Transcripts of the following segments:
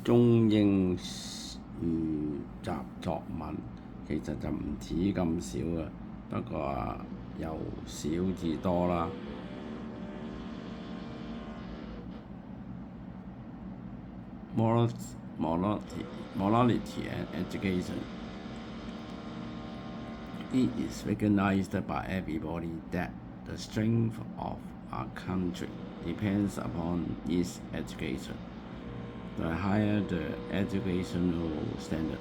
中英語習作文其實就唔止咁少啊，不過由少至多啦。Morality and education. It is recognized by everybody that the strength of a country depends upon its education. The higher the educational standard,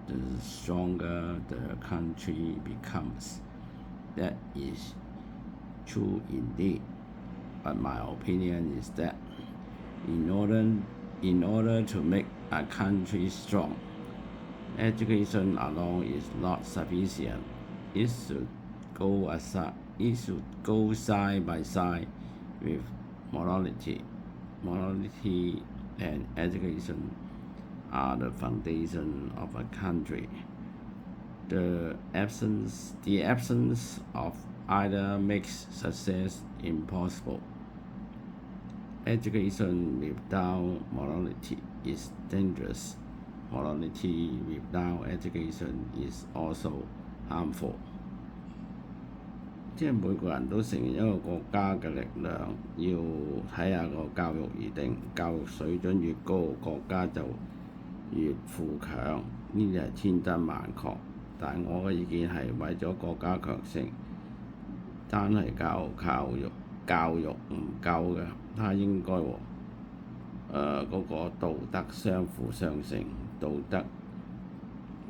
the stronger the country becomes. That is true indeed, but my opinion is that in order to make a country strong, education alone is not sufficient. It should go side by side with morality. Morality and education are the foundation of a country. The absence of either makes success impossible. Education without morality is dangerous. Morality without education is also harmful. 即係每個人都承認一個國家嘅力量，要睇下個教育而定。教育水準越高，國家就越富強，呢啲係千真萬確。但係我嘅意見係為咗國家強盛，單係教育唔夠嘅，它應該嗰個道德相輔相成。道德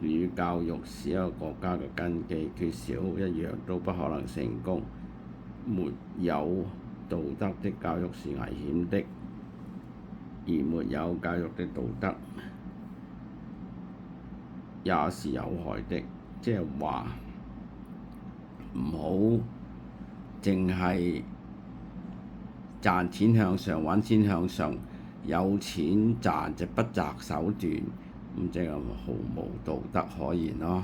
與教育是一個國家嘅根基，缺少一樣都不可能成功。沒有道德的教育是危險的，而沒有教育的道德也是有害的。即係話唔好淨係賺錢向上，揾錢向上，有錢賺就不擇手段，咁即係毫無道德可言咯。